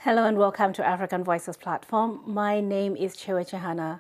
Hello and welcome to African Voices platform. My name is Chewe Chihana.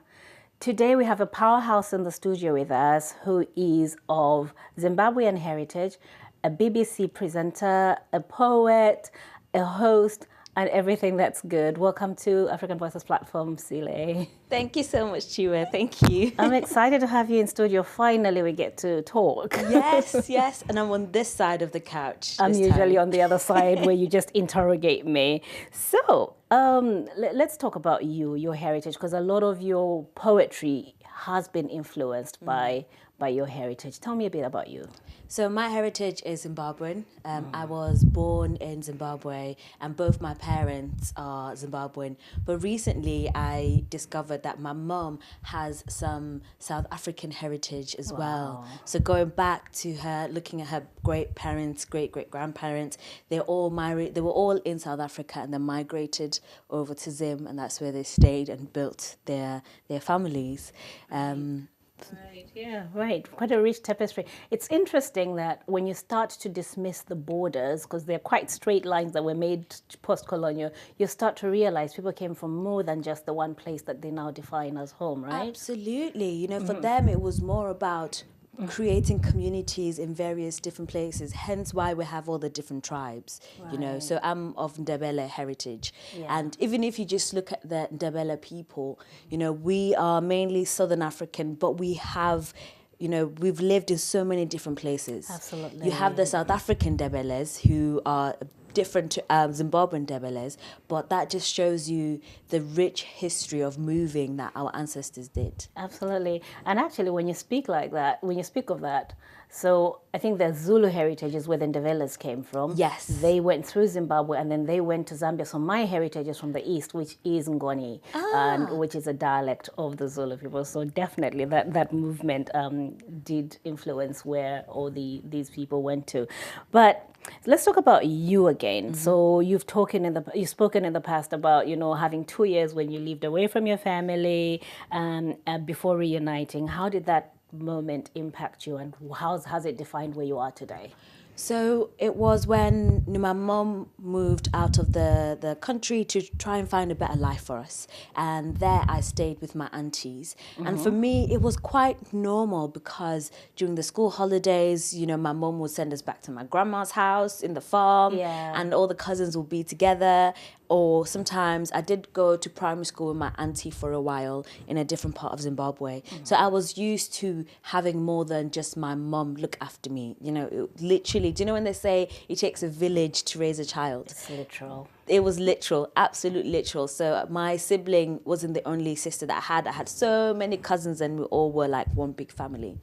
Today we have a powerhouse in the studio with us who is of Zimbabwean heritage, a BBC presenter, a poet, a host, and everything that's good. Welcome to African Voices platform, Sile. Thank you so much, Chewe. Thank you. I'm excited to have you in studio. Finally, we get to talk. Yes. And I'm on this side of the couch. I'm usually on the other side where you just interrogate me. So let's talk about your heritage, because a lot of your poetry has been influenced by your heritage. Tell me a bit about you. So my heritage is Zimbabwean. I was born in Zimbabwe and both my parents are Zimbabwean. But recently I discovered that my mom has some South African heritage as well. So going back to her, looking at her great-parents, great-great-grandparents, they were all in South Africa and then migrated over to Zim, and that's where they stayed and built their families. Right, yeah, right. Quite a rich tapestry. It's interesting that when you start to dismiss the borders, because they're quite straight lines that were made post-colonial, you start to realize people came from more than just the one place that they now define as home, right? Absolutely. For them, it was more about creating communities in various different places, hence why we have all the different tribes, So I'm of Ndebele heritage. Yeah. And even if you just look at the Ndebele people, we are mainly Southern African, but we have, we've lived in so many different places. Absolutely. You have the South African Ndebeles who are different to Zimbabwean Ndebeles, but that just shows you the rich history of moving that our ancestors did. Absolutely. And actually, when you speak of that, so I think the Zulu heritage is where the Ndebeles came from. Yes. They went through Zimbabwe and then they went to Zambia. So my heritage is from the east, which is Ngoni, and which is a dialect of the Zulu people. So definitely that movement did influence where all these people went to. But let's talk about you again. So you've spoken in the past about having 2 years when you lived away from your family before reuniting. How did that moment impact you, and how has it defined where you are today? So it was when my mom moved out of the country to try and find a better life for us. And there I stayed with my aunties. And for me, it was quite normal because during the school holidays, my mom would send us back to my grandma's house in the farm, and all the cousins would be together. Or sometimes I did go to primary school with my auntie for a while in a different part of Zimbabwe. So I was used to having more than just my mom look after me. Literally, do you know when they say it takes a village to raise a child? It's literal. It was literal, absolute literal. So my sibling wasn't the only sister that I had. I had so many cousins and we all were like one big family.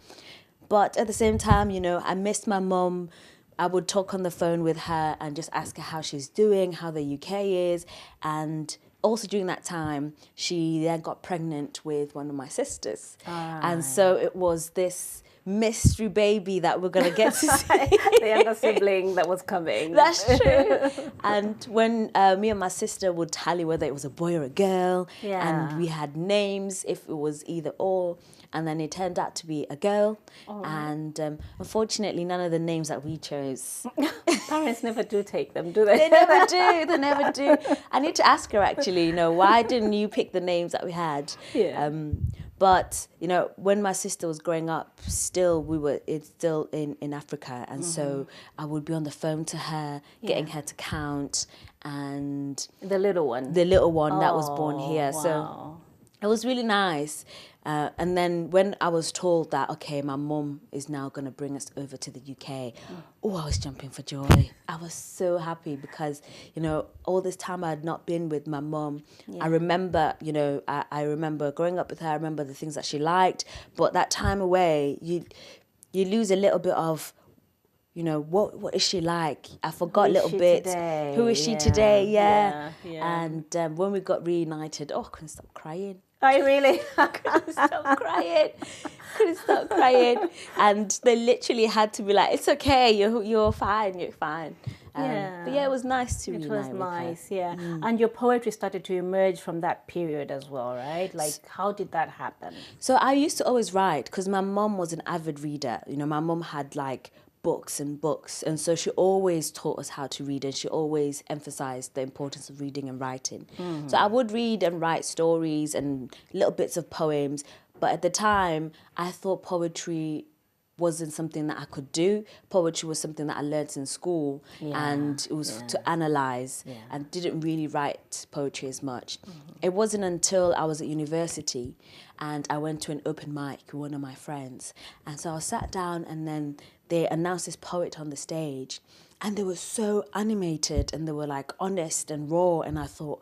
But at the same time, I missed my mom. I would talk on the phone with her and just ask her how she's doing, how the UK is. And also during that time, she then got pregnant with one of my sisters. And so it was this mystery baby that we're going to get to see. The younger sibling that was coming. That's true. And when me and my sister would tally whether it was a boy or a girl, and we had names if it was either or, and then it turned out to be a girl. And unfortunately, none of the names that we chose. Parents never do take them, do they? They never do. I need to ask her actually, why didn't you pick the names that we had? Yeah. But, when my sister was growing up, it's still in Africa. And so I would be on the phone to her, getting her to count. And The little one that was born here. Wow. So it was really nice. And then when I was told that, okay, my mom is now going to bring us over to the UK, I was jumping for joy. I was so happy because, all this time I had not been with my mom. I remember, I remember growing up with her. I remember the things that she liked. But that time away, you lose a little bit of, what is she like? I forgot a little bit. Today? Who is she today? Yeah. Yeah. And when we got reunited, I couldn't stop crying. I really Couldn't stop crying. And they literally had to be like, it's okay, you're fine. But it was nice to reunite with her. It was nice, yeah. And your poetry started to emerge from that period as well, right? Like, how did that happen? So I used to always write because my mom was an avid reader. My mom had like books and books. And so she always taught us how to read, and she always emphasized the importance of reading and writing. So I would read and write stories and little bits of poems. But at the time, I thought poetry wasn't something that I could do. Poetry was something that I learnt in school, and it was to analyse, and didn't really write poetry as much. It wasn't until I was at university and I went to an open mic with one of my friends. And so I sat down, and then they announced this poet on the stage, and they were so animated and they were like honest and raw, and I thought,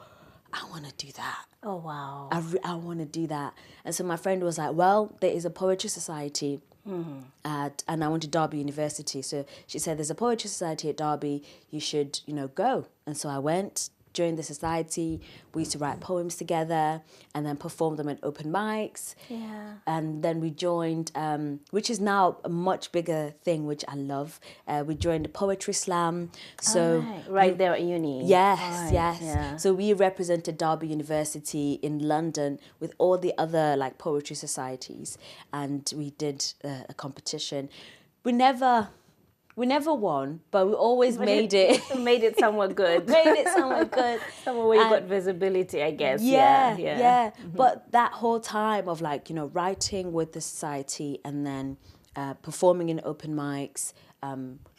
I want to do that. Oh, wow. I want to do that. And so my friend was like, well, there is a poetry society and I went to Derby University. So she said, there's a poetry society at Derby, you should, go. And so I went, joined the society. We used to write poems together and then perform them at open mics. Yeah. And then we joined, which is now a much bigger thing, which I love. We joined the Poetry Slam. So right there at uni. Yes, Right. yes. Yeah. So we represented Derby University in London with all the other poetry societies, and we did a competition. We never won, but we always made it. Made it somewhat good. Made it somewhat good. Somewhere where you got visibility, I guess. Yeah. Mm-hmm. But that whole time of writing with the society and then performing in open mics,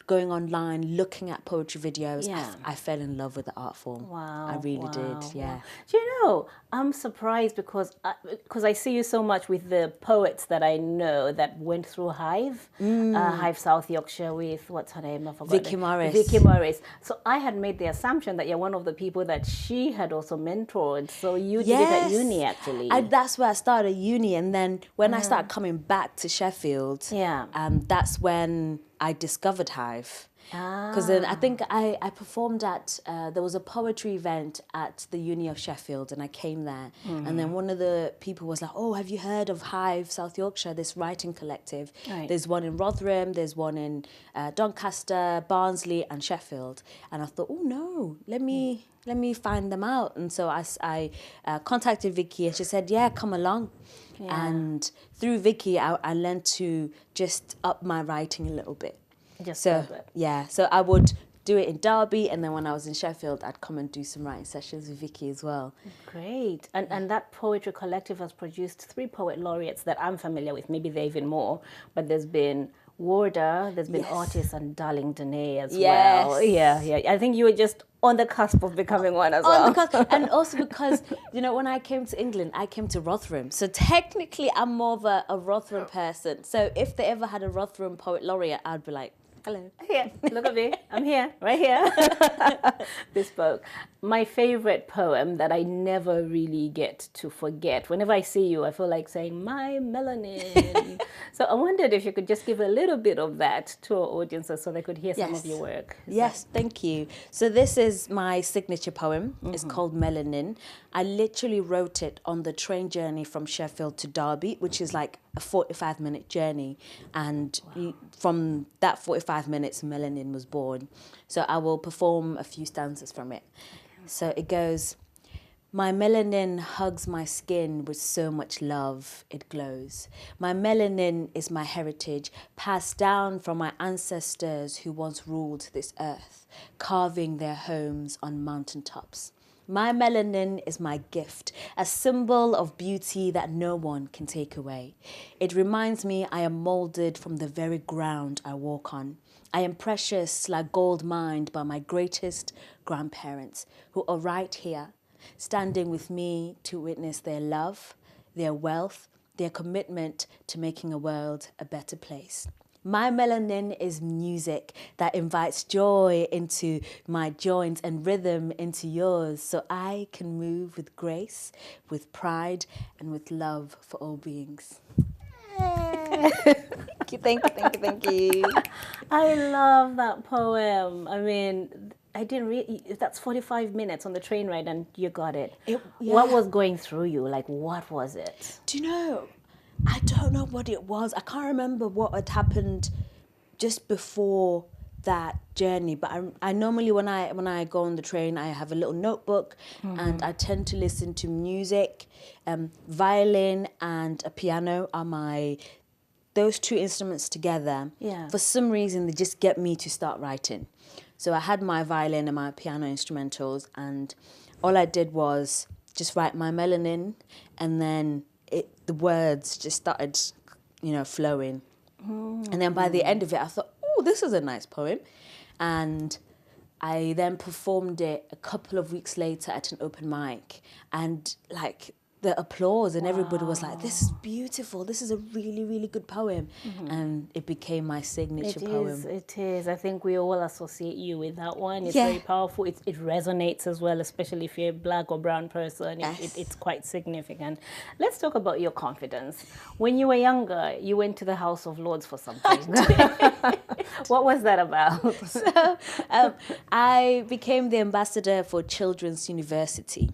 going online, looking at poetry videos, I fell in love with the art form. Wow. I really did, yeah. Wow. Do you know, I'm surprised because I see you so much with the poets that I know that went through Hive, Hive South Yorkshire with, what's her name? I forgot. Vicky Morris. Vicky Morris. So I had made the assumption that you're one of the people that she had also mentored. So you did it at uni, actually. That's where I started at uni. And then when I started coming back to Sheffield, that's when I discovered Hive. Because then I think I performed at, there was a poetry event at the Uni of Sheffield, and I came there. And then one of the people was like, oh, have you heard of Hive South Yorkshire, this writing collective? Right. There's one in Rotherham, there's one in Doncaster, Barnsley and Sheffield. And I thought, oh no, let me find them out. And so I contacted Vicky, and she said, yeah, come along. Yeah. And through Vicky, I learned to just up my writing a little bit. So I would do it in Derby, and then when I was in Sheffield, I'd come and do some writing sessions with Vicky as well. Great. And that poetry collective has produced 3 poet laureates that I'm familiar with. Maybe there are even more, but there's been Warder, there's been Otis and Darling Danae as well. Yeah. I think you were just on the cusp of becoming one as well. On the cusp. And also because, when I came to England, I came to Rotherham. So technically, I'm more of a Rotherham person. So if they ever had a Rotherham poet laureate, I'd be like, hello. Here, look at me. I'm here, right here. Bespoke. My favorite poem that I never really get to forget. Whenever I see you, I feel like saying, my melanin. So I wondered if you could just give a little bit of that to our audiences so they could hear some of your work. Yes, thank you. So this is my signature poem. It's called Melanin. I literally wrote it on the train journey from Sheffield to Derby, which is like a 45-minute journey. And from that 45 minutes, Melanin was born. So I will perform a few stanzas from it. So it goes, my melanin hugs my skin with so much love, it glows. My melanin is my heritage, passed down from my ancestors who once ruled this earth, carving their homes on mountaintops. My melanin is my gift, a symbol of beauty that no one can take away. It reminds me I am molded from the very ground I walk on. I am precious like gold mined by my greatest grandparents who are right here, standing with me to witness their love, their wealth, their commitment to making a world a better place. My melanin is music that invites joy into my joints and rhythm into yours, so I can move with grace, with pride, and with love for all beings. Thank you. I love that poem. I mean, I didn't really, that's 45 minutes on the train ride and you got it. What was going through you? Like, what was it? Do you know? I don't know what it was. I can't remember what had happened just before that journey. But I normally, when I go on the train, I have a little notebook and I tend to listen to music. Violin and a piano are my those two instruments together, for some reason, they just get me to start writing. So I had my violin and my piano instrumentals, and all I did was just write my melanin, and then the words just started, flowing. And then by the end of it, I thought, oh, this is a nice poem. And I then performed it a couple of weeks later at an open mic, and like the applause and everybody was like, this is beautiful, this is a really, really good poem. And it became my signature poem. It is. I think we all associate you with that one. It's very powerful. It resonates as well, especially if you're a black or brown person. It's quite significant. Let's talk about your confidence. When you were younger, you went to the House of Lords for something. What was that about? So I became the ambassador for Children's University.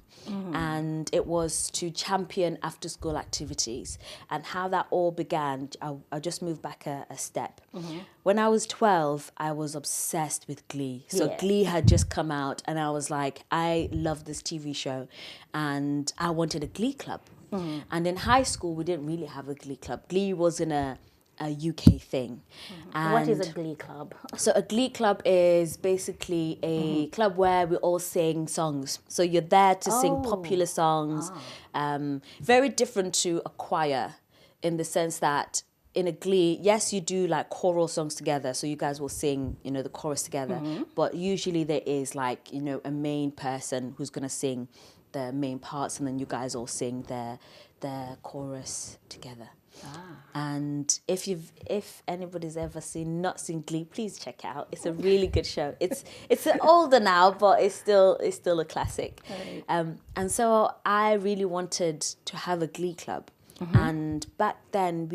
And it was to champion after-school activities. And how that all began, I'll just move back a step. When I was 12, I was obsessed with Glee. So Glee had just come out, and I was like, I love this TV show, and I wanted a Glee club. And in high school, we didn't really have a Glee club. Glee was in a UK thing. What is a Glee club? So a Glee club is basically a club where we all sing songs. So you're there to sing popular songs. Very different to a choir, in the sense that in a Glee, yes, you do like choral songs together. So you guys will sing, the chorus together. But usually there is like, a main person who's going to sing the main parts, and then you guys all sing the chorus together. And if anybody's ever not seen Glee, please check it out. It's a really good show. It's older now, but it's still a classic. Right. And so I really wanted to have a Glee club. And back then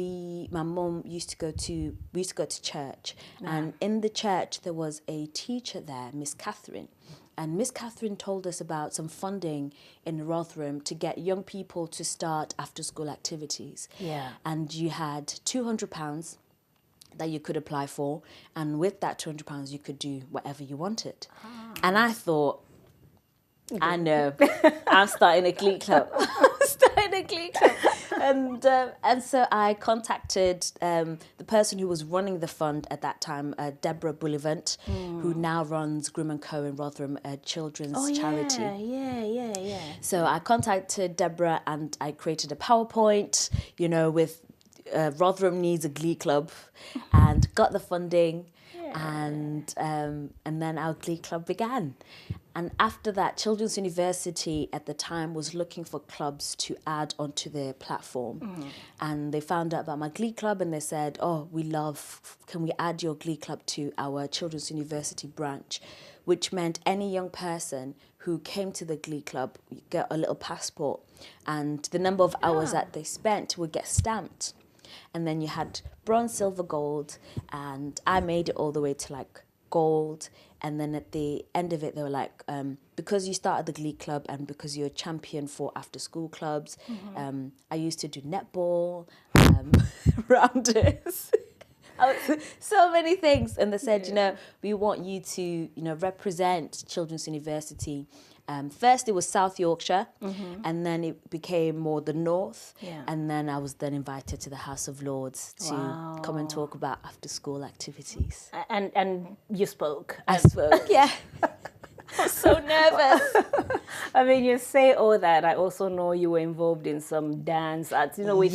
my mum used to go to church, and in the church there was a teacher there, Miss Catherine. And Miss Catherine told us about some funding in Rotherham to get young people to start after-school activities. And you had £200 that you could apply for, and with that £200 you could do whatever you wanted. And I thought, I know, I'm starting a Glee club. And so I contacted the person who was running the fund at that time, Deborah Bullivant, who now runs Grimm & Co. in Rotherham, a children's charity. Yeah. So I contacted Deborah, and I created a PowerPoint, with Rotherham needs a Glee club, and got the funding. And then our Glee club began. And after that, Children's University at the time was looking for clubs to add onto their platform. And they found out about my Glee club, and they said, can we add your Glee club to our Children's University branch? Which meant any young person who came to the Glee club would get a little passport, and the number of hours that they spent would get stamped. And then you had bronze, silver, gold, and I made it all the way to like gold. And then at the end of it, they were like, because you started the Glee club and because you're a champion for after-school clubs, I used to do netball, rounders, so many things. And they said, we want you to, represent Children's University. First, it was South Yorkshire, and then it became more the North. And then I was then invited to the House of Lords to come and talk about after-school activities. And you spoke. I spoke, yeah. I was so nervous. I mean, you say all that. I also know you were involved in some dance arts, with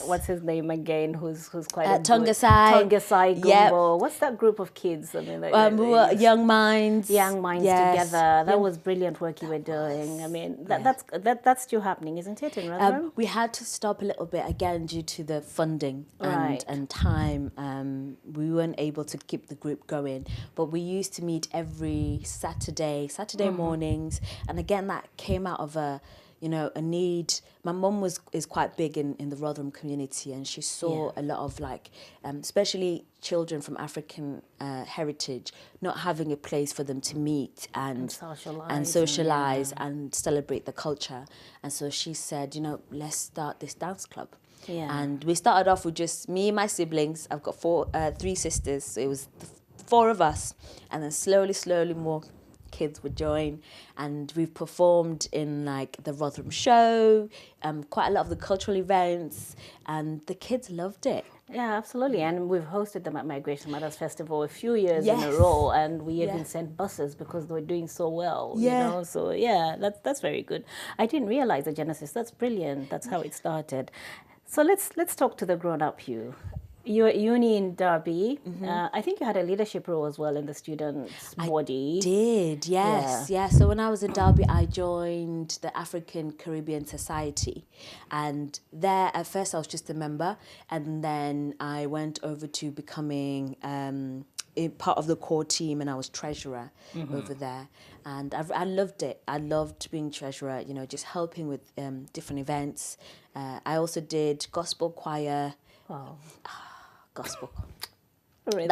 what's his name again, who's quite a Tongasai Gumbo. What's that group of kids? I mean, we were Young Minds. Young Minds together. That was brilliant work you were doing. I mean, that's still happening, isn't it, in Rotherham? We had to stop a little bit again due to the funding and time. We weren't able to keep the group going, but we used to meet every Saturday mornings, and again that came out of a need. My mum is quite big in the Rotherham community, and she saw a lot of especially children from African heritage not having a place for them to meet and socialize and celebrate the culture. And so she said, let's start this dance club. And we started off with just me and my siblings. I've got three sisters, so it was the four of us, and then slowly more kids would join, and we've performed in the Rotherham show, quite a lot of the cultural events, and the kids loved it. Yeah, absolutely. And we've hosted them at Migration Matters Festival a few years in a Yes. row, and we Yeah. even sent buses because they were doing so well, you Yeah. know. So yeah, that's very good. I didn't realize the genesis. That's brilliant. That's how it started. So let's talk to the grown-up you. You're at uni in Derby. I think you had a leadership role as well in the students' body. Did, yes, yeah. So when I was in Derby, I joined the African Caribbean Society, and there at first I was just a member, and then I went over to becoming part of the core team, and I was treasurer over there, and I loved it. I loved being treasurer, you know, just helping with different events. I also did gospel choir. Wow. Gospel. Really?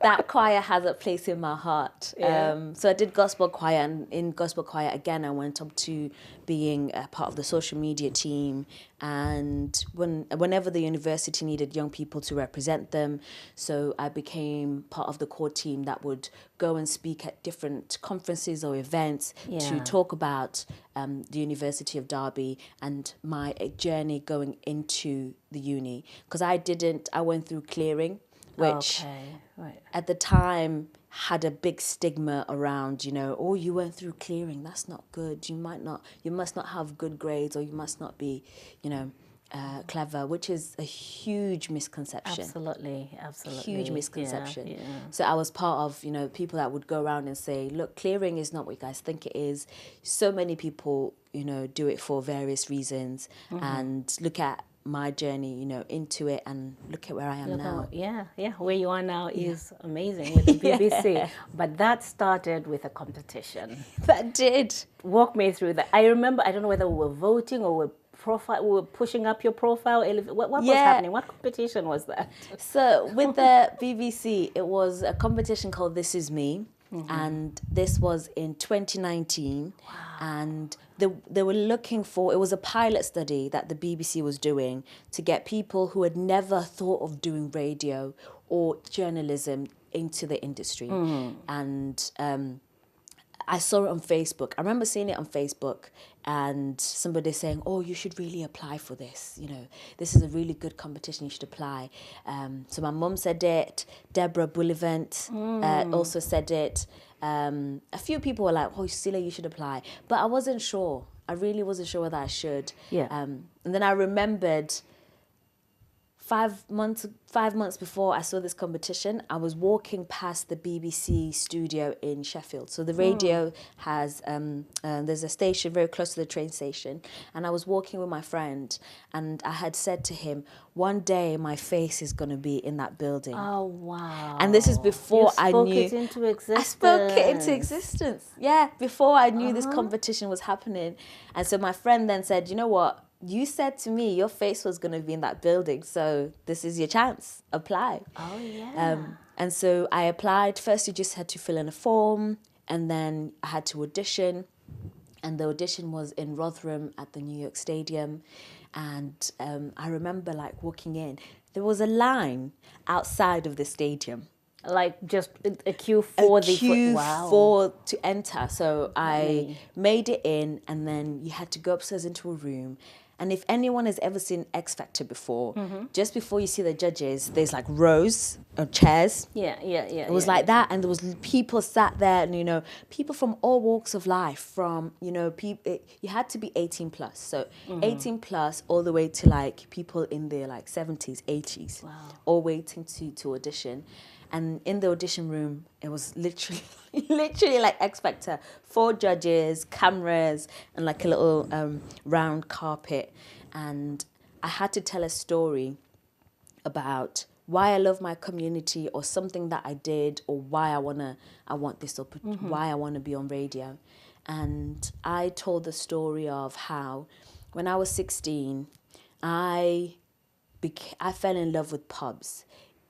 That choir has a place in my heart. Yeah. So I did gospel choir, and in gospel choir again, I went up to being a part of the social media team. And whenever the university needed young people to represent them, so I became part of the core team that would go and speak at different conferences or events to talk about the University of Derby and my journey going into the uni. Because I went through clearing, which at the time had a big stigma around, you know, oh, you went through clearing, that's not good. You must not have good grades, or you must not be, you know, clever, which is a huge misconception. Absolutely. Huge misconception. Yeah. So I was part of, you know, people that would go around and say, look, clearing is not what you guys think it is. So many people, you know, do it for various reasons, and look at my journey, you know, into it, and look at where I am now. Where you are now is amazing with the BBC. But that started with a competition. That did. Walk me through that. I remember, I don't know whether we were voting or we were pushing up your profile. What was happening? What competition was that? So with the BBC, it was a competition called This Is Me. And this was in 2019. Wow. And they were looking for, it was a pilot study that the BBC was doing to get people who had never thought of doing radio or journalism into the industry. And I saw it on Facebook. I remember seeing it on Facebook and somebody saying, oh, you should really apply for this. You know, this is a really good competition. You should apply. So my mum said it. Deborah Bullivant also said it. A few people were like, oh, Sile, you should apply. But I wasn't sure. I really wasn't sure whether I should. Yeah. And then I remembered 5 months before I saw this competition, I was walking past the BBC studio in Sheffield. So the radio has, there's a station very close to the train station. And I was walking with my friend, and I had said to him, one day my face is going to be in that building. Oh, wow. And this is before I knew. You spoke it into existence. I spoke it into existence. Yeah, before I knew this competition was happening. And so my friend then said, you know what? You said to me your face was going to be in that building, so this is your chance. Apply. Oh, yeah. And so I applied. First, you just had to fill in a form, and then I had to audition. And the audition was in Rotherham at the New York Stadium. And I remember like walking in. There was a line outside of the stadium. Like just a queue for to enter. So I made it in, and then you had to go upstairs into a room. And if anyone has ever seen X Factor before, just before you see the judges, there's like rows of chairs. Yeah. It was like that, and there was people sat there, and you know, people from all walks of life. From you had to be 18 plus, so 18 plus all the way to like people in their like 70s, 80s, all waiting to audition. And in the audition room, it was literally like X Factor. 4 judges, cameras, and like a little round carpet. And I had to tell a story about why I love my community, or something that I did, or why I want this opportunity, why I want to be on radio. And I told the story of how when I was 16, I fell in love with pubs,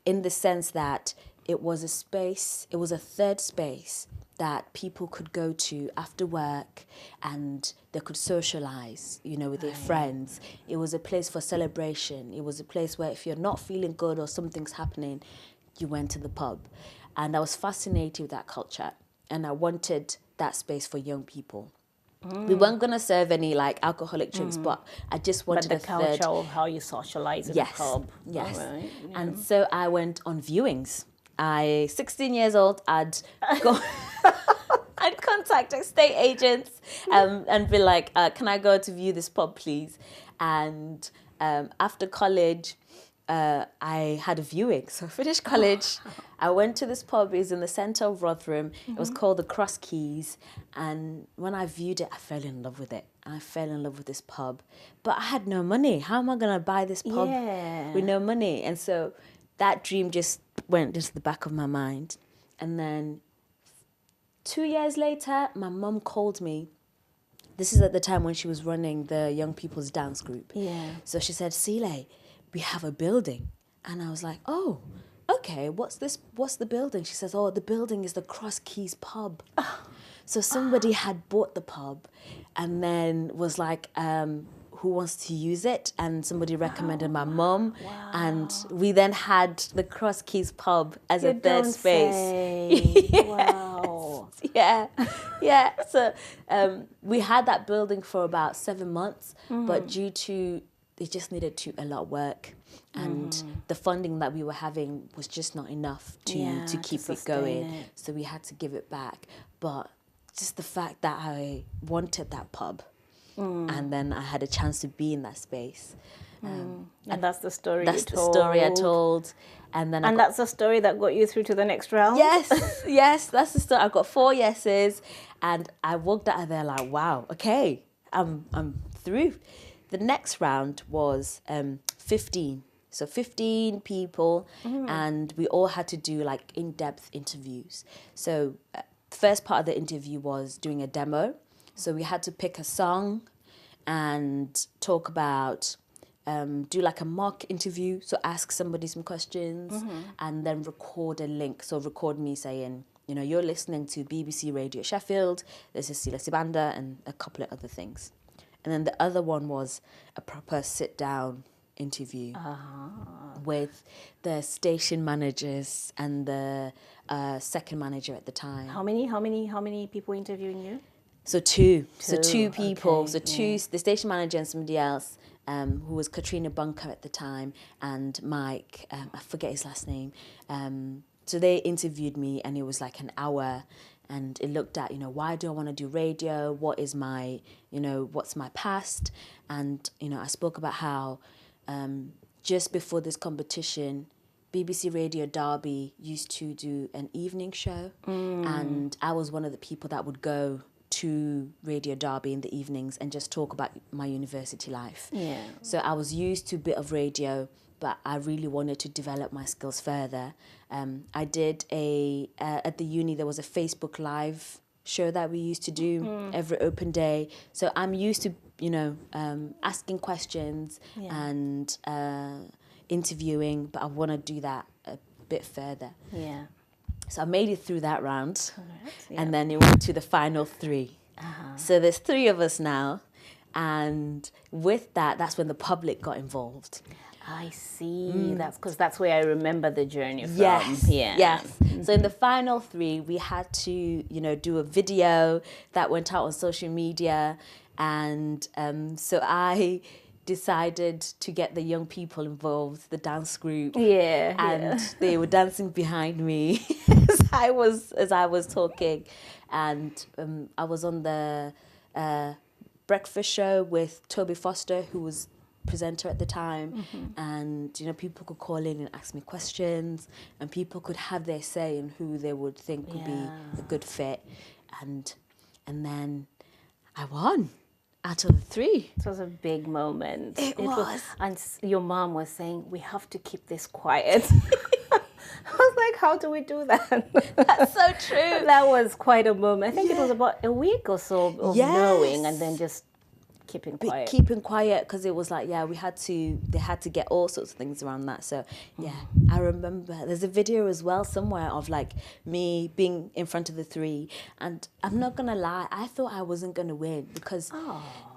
in the sense that it was a third space that people could go to after work, and they could socialize, you know, with their friends. It was a place for celebration. It was a place where if you're not feeling good or something's happening, you went to the pub. And I was fascinated with that culture, and I wanted that space for young people. We weren't going to serve any like alcoholic drinks, but I just wanted But the a third. culture of how you socialize in a pub. Yes. All right, yeah. And so I went on viewings. 16 years old, I'd contact estate agents and be like, can I go to view this pub, please? And after college, I had a viewing. So I finished college. I went to this pub. It was in the centre of Rotherham. It was called the Cross Keys. And when I viewed it, I fell in love with it. I fell in love with this pub. But I had no money. How am I going to buy this pub with no money? And so that dream just went into the back of my mind. And then 2 years later, my mum called me. This is at the time when she was running the young people's dance group. Yeah. So she said, Sile, we have a building. And I was like, oh, okay, what's the building? She says, oh, the building is the Cross Keys pub. So somebody had bought the pub and then was like, who wants to use it? And somebody recommended my mum. Wow. And we then had the Cross Keys pub as a third space. Yes. Wow. Yeah. So we had that building for about 7 months, but due to it just needed a lot of work, and the funding that we were having was just not enough to keep it going. So we had to give it back. But just the fact that I wanted that pub, and then I had a chance to be in that space. And that's the story That's the story I told. And then that's the story that got you through to the next round? Yes, that's the story. I got 4 yeses, and I walked out of there like, wow, okay, I'm through. The next round was 15. So 15 people, and we all had to do like in-depth interviews. So the first part of the interview was doing a demo. So we had to pick a song and talk about, do like a mock interview. So ask somebody some questions and then record a link. So record me saying, you know, you're listening to BBC Radio Sheffield. This is Sile Sibanda, and a couple of other things. And then the other one was a proper sit-down interview with the station managers and the second manager at the time. How many people interviewing you? So two people. Okay, so two, the station manager and somebody else, who was Katrina Bunker at the time, and Mike, I forget his last name. So they interviewed me, and it was like an hour. And it looked at, you know, why do I want to do radio? What is my, you know, what's my past? And, you know, I spoke about how just before this competition, BBC Radio Derby used to do an evening show. And I was one of the people that would go to Radio Derby in the evenings and just talk about my university life. Yeah. So I was used to a bit of radio, but I really wanted to develop my skills further. I did at the uni, there was a Facebook Live show that we used to do every open day. So I'm used to, you know, asking questions and interviewing, but I want to do that a bit further. Yeah. So I made it through that round. Correct, And then it went to the final 3. So there's 3 of us now. And with that, that's when the public got involved. I see. That's where I remember the journey from. Yes. So in the final 3, we had to, you know, do a video that went out on social media, and so I decided to get the young people involved, the dance group. And they were dancing behind me as I was talking, and I was on the breakfast show with Toby Foster, who was presenter at the time, and you know, people could call in and ask me questions, and people could have their say in who they would think would be a good fit, and then I won out of the 3. It was a big moment. It was. And your mom was saying, we have to keep this quiet. I was like, how do we do that? That's so true. That was quite a moment. I think it was about a week or so of knowing, and then just keeping quiet, because it was like, they had to get all sorts of things around that. So I remember there's a video as well somewhere of like me being in front of the 3, and I'm not gonna lie, I thought I wasn't gonna win, because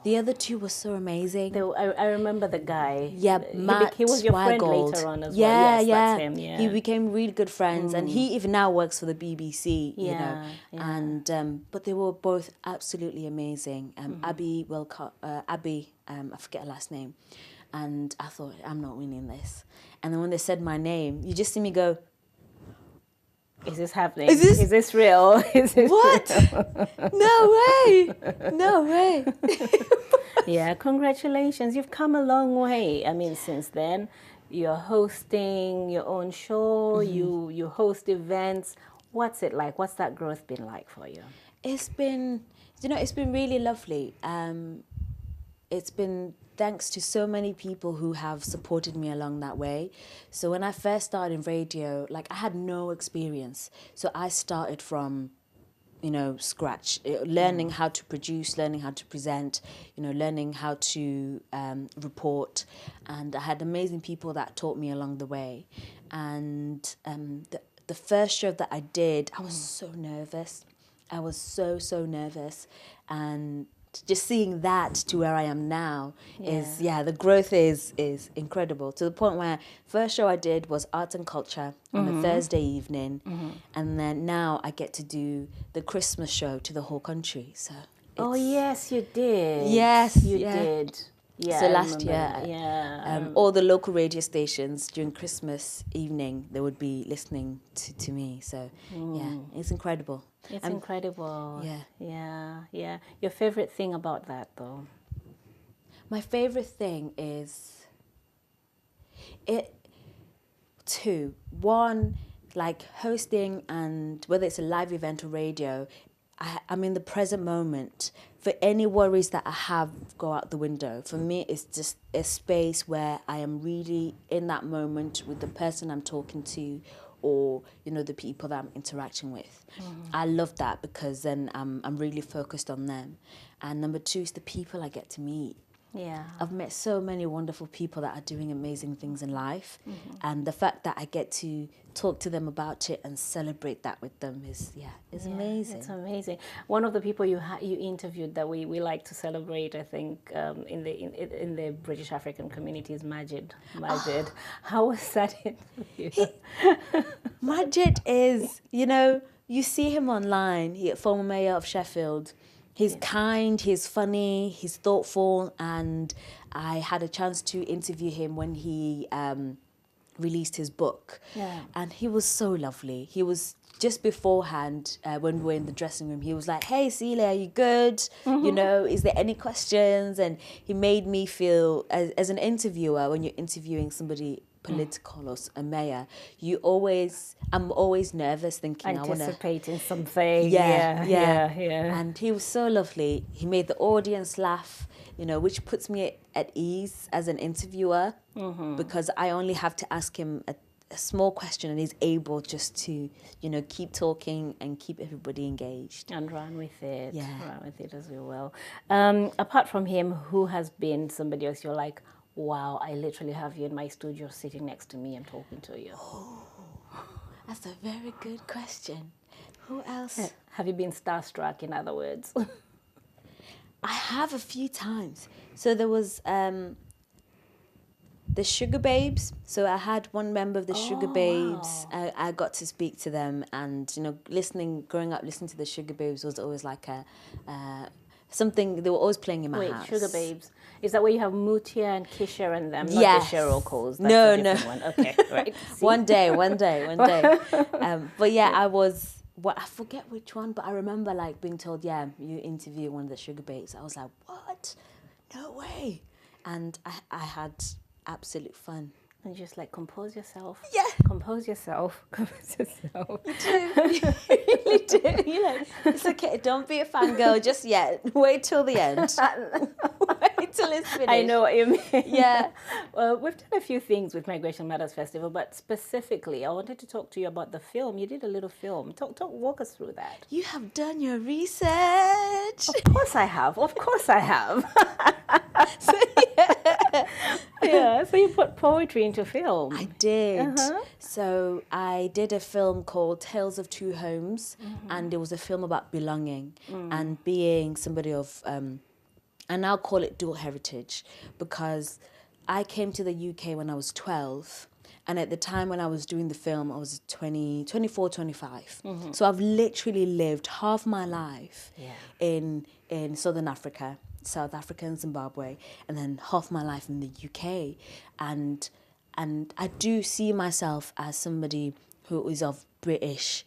The other two were so amazing. I remember the guy. Yeah, Matt he was your friend Weigold. later on as Yeah, well. Yes, yeah. that's him. Yeah, He became really good friends, and he even now works for the BBC. You know, yeah. and but they were both absolutely amazing. Abby I forget her last name, and I thought, I'm not winning this. And then when they said my name, you just see me go, is this happening? Is this real? Is this what? real? No way! No way! Yeah, congratulations. You've come a long way. I mean, since then, you're hosting your own show, you host events. What's it like? What's that growth been like for you? It's been really lovely. It's been thanks to so many people who have supported me along that way. So when I first started in radio, like, I had no experience. So I started from, scratch, learning how to produce, learning how to present, learning how to report. And I had amazing people that taught me along the way. And the first show that I did, I was so nervous. I was so nervous. And just seeing that to where I am now is, the growth is incredible. To the point where first show I did was arts and culture on a Thursday evening. And then now I get to do the Christmas show to the whole country. So oh, yes, you did. Yes, you did. Yeah, so last year, all the local radio stations during Christmas evening, they would be listening to me. So it's incredible. It's incredible. Yeah. Yeah. Your favorite thing about that, though? My favorite thing is two. One, like hosting, and whether it's a live event or radio, I'm in the present moment. For any worries that I have go out the window. For me, it's just a space where I am really in that moment with the person I'm talking to, or the people that I'm interacting with. I love that because then I'm really focused on them. And number two is the people I get to meet. Yeah, I've met so many wonderful people that are doing amazing things in life, and the fact that I get to talk to them about it and celebrate that with them is amazing. It's amazing. One of the people you interviewed that we like to celebrate, I think, in the British African community is Magid. How was that interview? Magid is, you see him online. He's former mayor of Sheffield. He's kind, he's funny, he's thoughtful, and I had a chance to interview him when he released his book. Yeah. And he was so lovely. He was just beforehand, when we were in the dressing room, he was like, "Hey, Sile, are you good? Is there any questions?" And he made me feel, as an interviewer, when you're interviewing somebody political or a mayor, I'm always nervous, thinking anticipating something. Yeah. And he was so lovely. He made the audience laugh, which puts me at ease as an interviewer, because I only have to ask him a small question and he's able just to, keep talking and keep everybody engaged. And run with it. Yeah. Run with it as well. Apart from him, who has been somebody else you're like, wow, I literally have you in my studio sitting next to me and talking to you? Oh, that's a very good question. Who else? Have you been starstruck, in other words? I have a few times. So there was the Sugar Babes. So I had one member of the Sugar Babes. Wow. I got to speak to them, and growing up listening to the Sugar Babes was always like something they were always playing in my house. Sugar Babes. Is that where you have Mutia and Kisha and them? Not Yes. the Cheryl Coles. That's No, a different one. Okay, right. See? One day. But yeah, I forget which one, but I remember being told, you interview one of the Sugar Babes. I was like, what? No way. And I had absolute fun. And just compose yourself. Yeah. Compose yourself. Compose yourself. You do. You really do. It's okay. Don't be a fangirl just yet. Wait till the end. Wait till it's finished. I know what you mean. Yeah. Well, we've done a few things with Migration Matters Festival, but specifically, I wanted to talk to you about the film. You did a little film. Walk us through that. You have done your research. Of course I have. So you put poetry into film. I did. So I did a film called Tales of Two Homes, and it was a film about belonging and being somebody of I now call it dual heritage because I came to the UK when I was 12. And at the time when I was doing the film, I was 24, 25. So I've literally lived half my life in Southern Africa, South Africa and Zimbabwe, and then half my life in the UK. And I do see myself as somebody who is of British,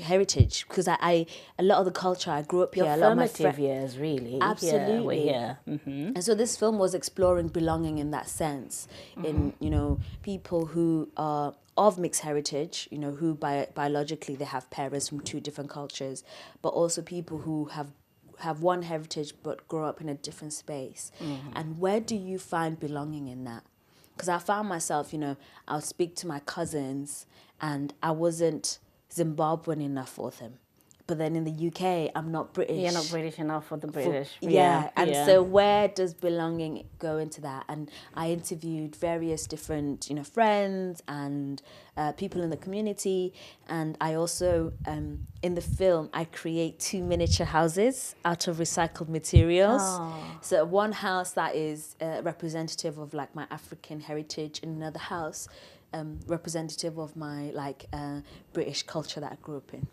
heritage, because I a lot of the culture, I grew up here. Your a lot of my formative years, really. Absolutely. Yeah, we're here. Mm-hmm. And so this film was exploring belonging in that sense, in, people who are of mixed heritage, who biologically they have parents from two different cultures, but also people who have one heritage but grow up in a different space. And where do you find belonging in that? Because I found myself, I'll speak to my cousins and I wasn't Zimbabwean enough for them. But then in the UK, I'm not British. You're not British enough for the British. So where does belonging go into that? And I interviewed various different, friends and people in the community. And I also, in the film, I create 2 miniature houses out of recycled materials. Oh. So one house that is representative of like my African heritage, and another house representative of my British culture that I grew up in.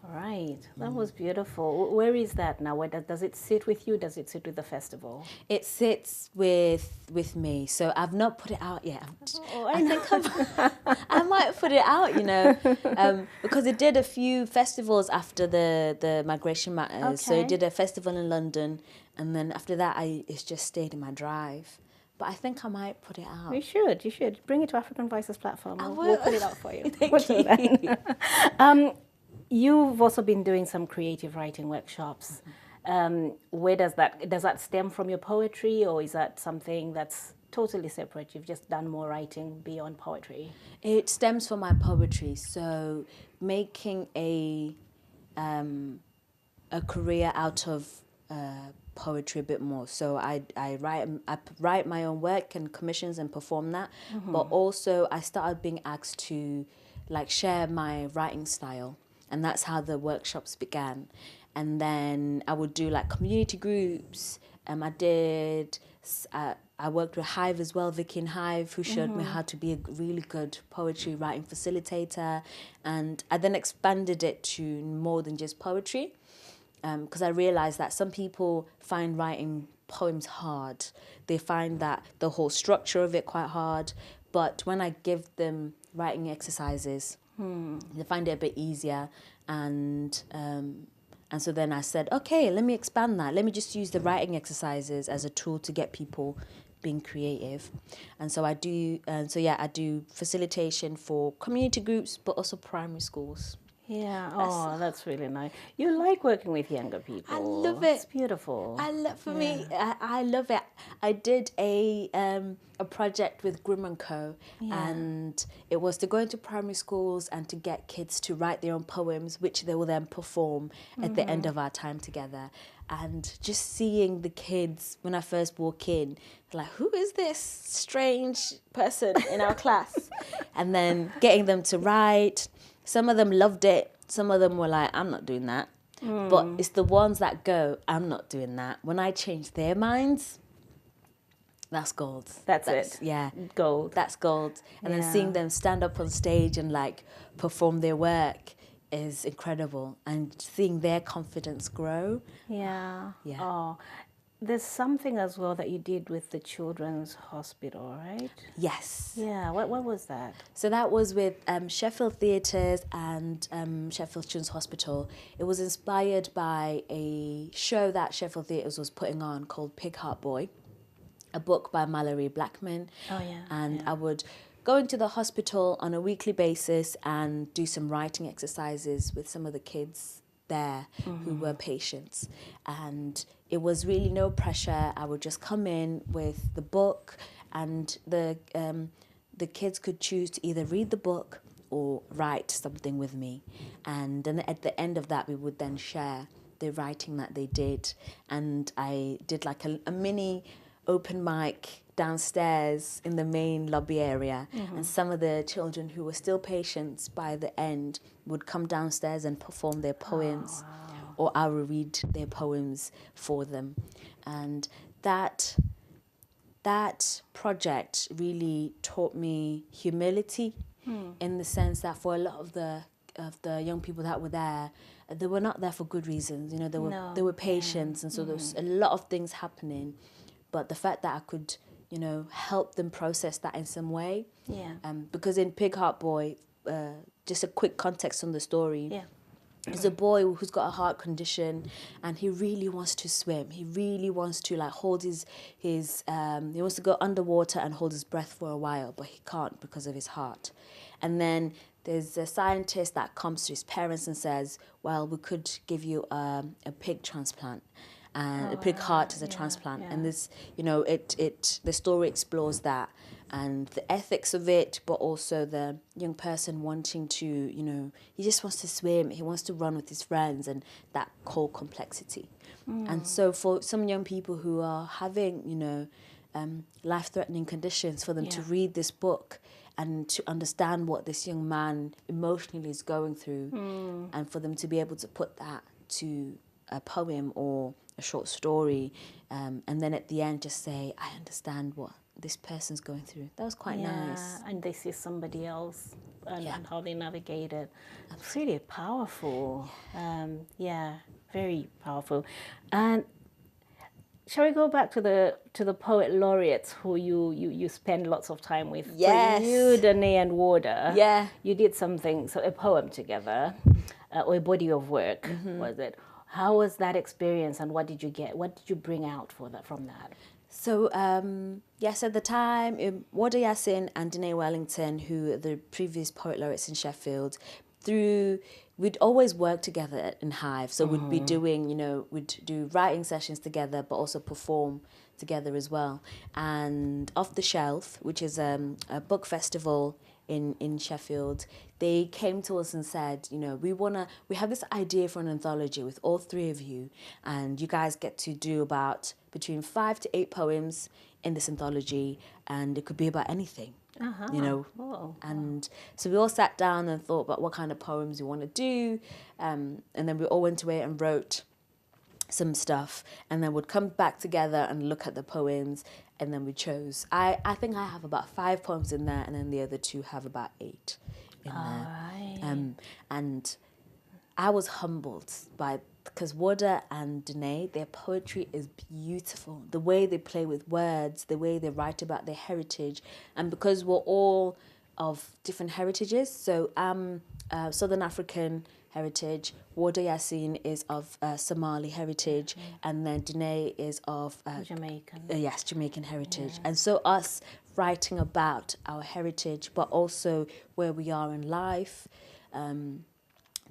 Right, that was beautiful. Where is that now? Where does it sit with you? Does it sit with the festival? It sits with me. So I've not put it out yet. I think I might put it out, because it did a few festivals after the Migration Matters. Okay. So it did a festival in London, and then after that, it's just stayed in my drive. But I think I might put it out. You should. Bring it to African Voices platform. We'll put it out for you. Thank you. You've also been doing some creative writing workshops. Where does that stem from your poetry, or is that something that's totally separate? You've just done more writing beyond poetry. It stems from my poetry. So making a career out of poetry a bit more. So I write my own work and commissions and perform that. But also I started being asked to share my writing style. And that's how the workshops began. And then I would do community groups. I worked with Hive as well, Vicky and Hive, who showed me how to be a really good poetry writing facilitator. And I then expanded it to more than just poetry, because I realized that some people find writing poems hard. They find that the whole structure of it quite hard. But when I give them writing exercises, they find it a bit easier, and so then I said, okay, let me expand that. Let me just use the writing exercises as a tool to get people being creative. And so I do facilitation for community groups, but also primary schools. Yeah. Oh, that's really nice. You like working with younger people. I love it. It's beautiful. I love it. I did a project with Grimm & Co. And it was to go into primary schools and to get kids to write their own poems, which they will then perform at the end of our time together. And just seeing the kids, when I first walk in, they're like, who is this strange person in our class? And then getting them to write. Some of them loved it. Some of them were like, I'm not doing that. But it's the ones that go, I'm not doing that. When I change their minds, that's gold. That's it. Yeah. Gold. That's gold. And then seeing them stand up on stage and perform their work is incredible. And seeing their confidence grow. Yeah. Yeah. Oh. There's something as well that you did with the Children's Hospital, right? Yes. Yeah. What was that? So that was with Sheffield Theatres and Sheffield Children's Hospital. It was inspired by a show that Sheffield Theatres was putting on called Pig Heart Boy, a book by Mallory Blackman. Oh, yeah. And I would go into the hospital on a weekly basis and do some writing exercises with some of the kids there who were patients, and it was really no pressure. I would just come in with the book, and the kids could choose to either read the book or write something with me, and then at the end of that we would then share the writing that they did. And I did a mini open mic downstairs in the main lobby area, and some of the children who were still patients by the end would come downstairs and perform their poems, or I would read their poems for them. And that project really taught me humility, in the sense that for a lot of the young people that were there, they were not there for good reasons. You know, they were patients, and so there was a lot of things happening. But the fact that I could, you know, help them process that in some way. Yeah. Because in Pig Heart Boy, just a quick context on the story. Yeah. There's a boy who's got a heart condition, and he really wants to swim. He really wants to like hold his he wants to go underwater and hold his breath for a while, but he can't because of his heart. And then there's a scientist that comes to his parents and says, well, we could give you a pig transplant. And a pig heart as a transplant. And this, you know, the story explores that and the ethics of it, but also the young person wanting to, you know, he just wants to swim, he wants to run with his friends, and that whole complexity. And so for some young people who are having, you know, life-threatening conditions, for them to read this book and to understand what this young man emotionally is going through, and for them to be able to put that to a poem or a short story, and then at the end just say, I understand what this person's going through. That was quite nice. And they see somebody else and how they navigate it. It's really powerful. Very powerful. And shall we go back to the poet laureates who you spend lots of time with? Yes. For you, Danae and Warder. Yeah. You did something, so a poem together, or a body of work, was it? How was that experience, and what did you get? What did you bring out from that? So, yes, at the time, Warder Yassin and Danae Wellington, who are the previous poet laureates in Sheffield, we'd always work together in Hive. So we'd be doing, you know, we'd do writing sessions together, but also perform together as well. And Off the Shelf, which is a book festival in Sheffield, they came to us and said, you know, we have this idea for an anthology with all three of you, and you guys get to do about between 5 to 8 poems in this anthology, and it could be about anything. You know, and so we all sat down and thought about what kind of poems we want to do, and then we all went away and wrote some stuff, and then would come back together and look at the poems, and then we chose. I think I have about 5 poems in there, and then the other 2 have about 8 in there. Right. And I was humbled because Warder and Danae, their poetry is beautiful. The way they play with words, the way they write about their heritage, and because we're all of different heritages. So I'm Southern African heritage. Warder Yassin is of Somali heritage, and then Danae is of Jamaican. Yes, Jamaican heritage. And so us writing about our heritage, but also where we are in life.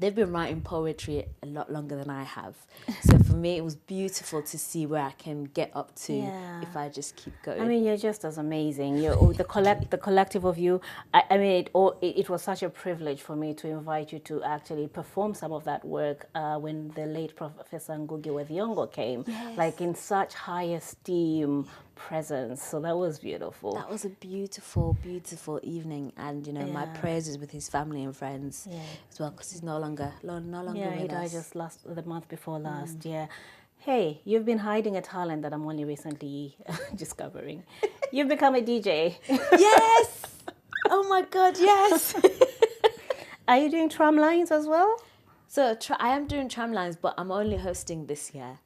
They've been writing poetry a lot longer than I have. So for me, it was beautiful to see where I can get up to if I just keep going. I mean, you're just as amazing. The collective of you. I mean, it was such a privilege for me to invite you to actually perform some of that work when the late Professor Ngugi Wethiongo came. Yes. Like in such high esteem presence. So that was beautiful. That was a beautiful, beautiful evening, and you know, my prayers is with his family and friends as well, because he's no longer with us. He died just the month before last. Hey, you've been hiding a talent that I'm only recently discovering. You've become a DJ. Yes. Oh my God, yes. Are you doing tram lines as well? So I am doing tram lines, but I'm only hosting this year.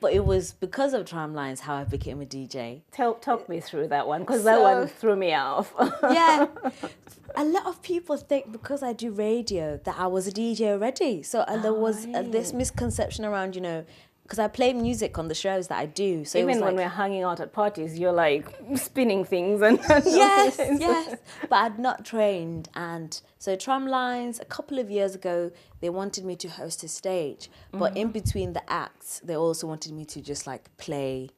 But it was because of Tramlines how I became a DJ. Talk me through that one, because that one threw me off. Yeah. A lot of people think because I do radio that I was a DJ already. So there was this misconception around, you know, because I play music on the shows that I do. So even when we're hanging out at parties, you're like spinning things and yes. But I'd not trained, and so Tramlines a couple of years ago they wanted me to host a stage, but in between the acts they also wanted me to just like play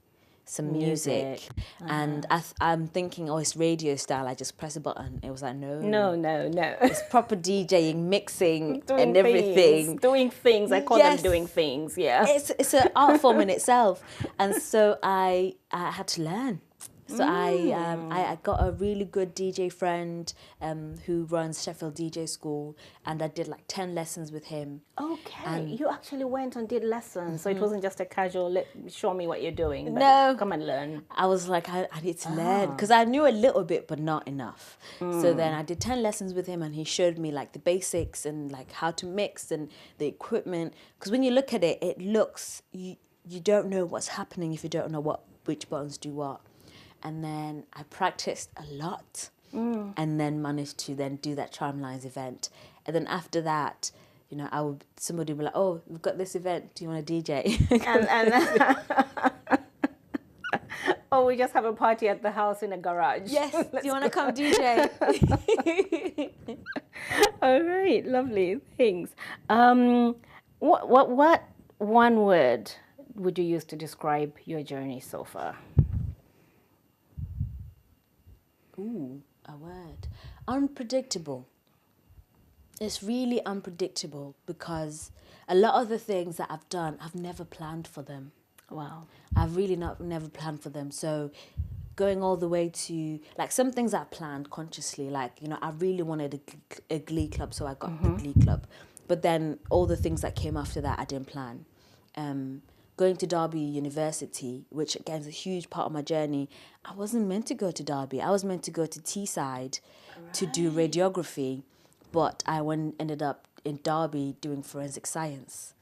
some music. And I'm thinking, oh, it's radio style, I just press a button. It was like, no. It's proper DJing, mixing and everything. Doing things. I call them doing things, It's an art form in itself. And so I had to learn. So I got a really good DJ friend who runs Sheffield DJ School, and I did like 10 lessons with him. Okay, And you actually went and did lessons, so it wasn't just a casual, show me what you're doing, but No. come and learn. I was like, I need to learn, because I knew a little bit, but not enough. So then I did 10 lessons with him, and he showed me like the basics and like how to mix and the equipment. Because when you look at it, it looks, you don't know what's happening if you don't know which buttons do what. And then I practiced a lot, and then managed to then do that Charmlines event. And then after that, you know, somebody would be like, oh, we've got this event, do you want to DJ? Oh, we just have a party at the house in a garage. Yes, do you want to come DJ? All right, lovely, thanks. What one word would you use to describe your journey so far? Ooh, a word. Unpredictable. It's really unpredictable, because a lot of the things that I've done, I've never planned for them. Wow. I've really never planned for them. So going all the way to, like, some things I planned consciously, like, you know, I really wanted a glee club, so I got the glee club. But then all the things that came after that, I didn't plan. Going to Derby University, which again is a huge part of my journey, I wasn't meant to go to Derby. I was meant to go to Teesside to do radiography, but I ended up in Derby doing forensic science.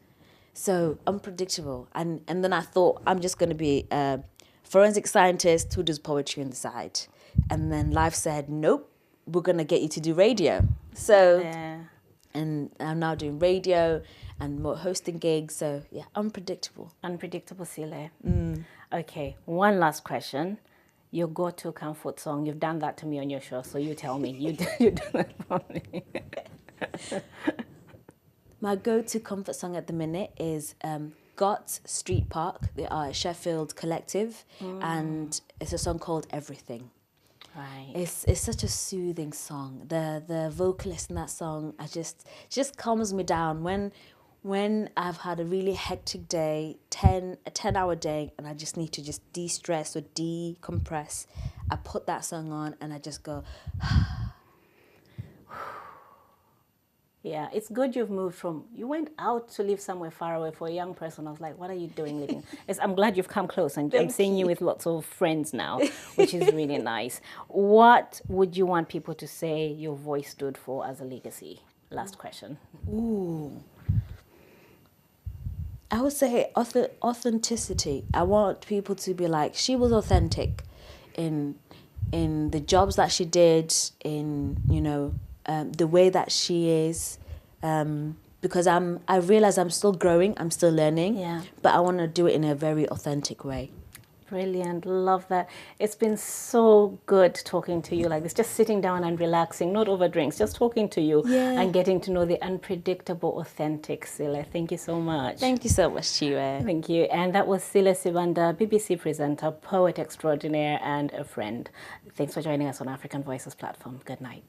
So unpredictable. And then I thought, I'm just going to be a forensic scientist who does poetry on the side. And then life said, nope, we're going to get you to do radio. So, and I'm now doing radio and more hosting gigs. So yeah, unpredictable. Unpredictable, Sile. Okay, one last question. Your go-to comfort song. You've done that to me on your show, so you tell me. You do that for me. My go-to comfort song at the minute is Gott's Street Park. They are a Sheffield collective, and it's a song called Everything. Right. It's such a soothing song. The vocalist in that song, just calms me down when I've had a really hectic day, a 10-hour day, and I just need to just de-stress or decompress. I put that song on and I just go. Yeah, it's good you've moved from, you went out to live somewhere far away. For a young person, I was like, what are you doing living? I'm glad you've come close, and I'm seeing you with lots of friends now, which is really nice. What would you want people to say your voice stood for as a legacy? Last question. Ooh. I would say authenticity. I want people to be like, she was authentic in the jobs that she did, in, you know, the way that she is, because I realize I'm still growing, I'm still learning, but I want to do it in a very authentic way. Brilliant, love that. It's been so good talking to you like this, just sitting down and relaxing, not over drinks, just talking to you and getting to know the unpredictable, authentic Sile. Thank you so much. Thank you so much, Chiwe. Thank you. And that was Sile Sibanda, BBC presenter, poet extraordinaire, and a friend. Thanks for joining us on African Voices platform. Good night.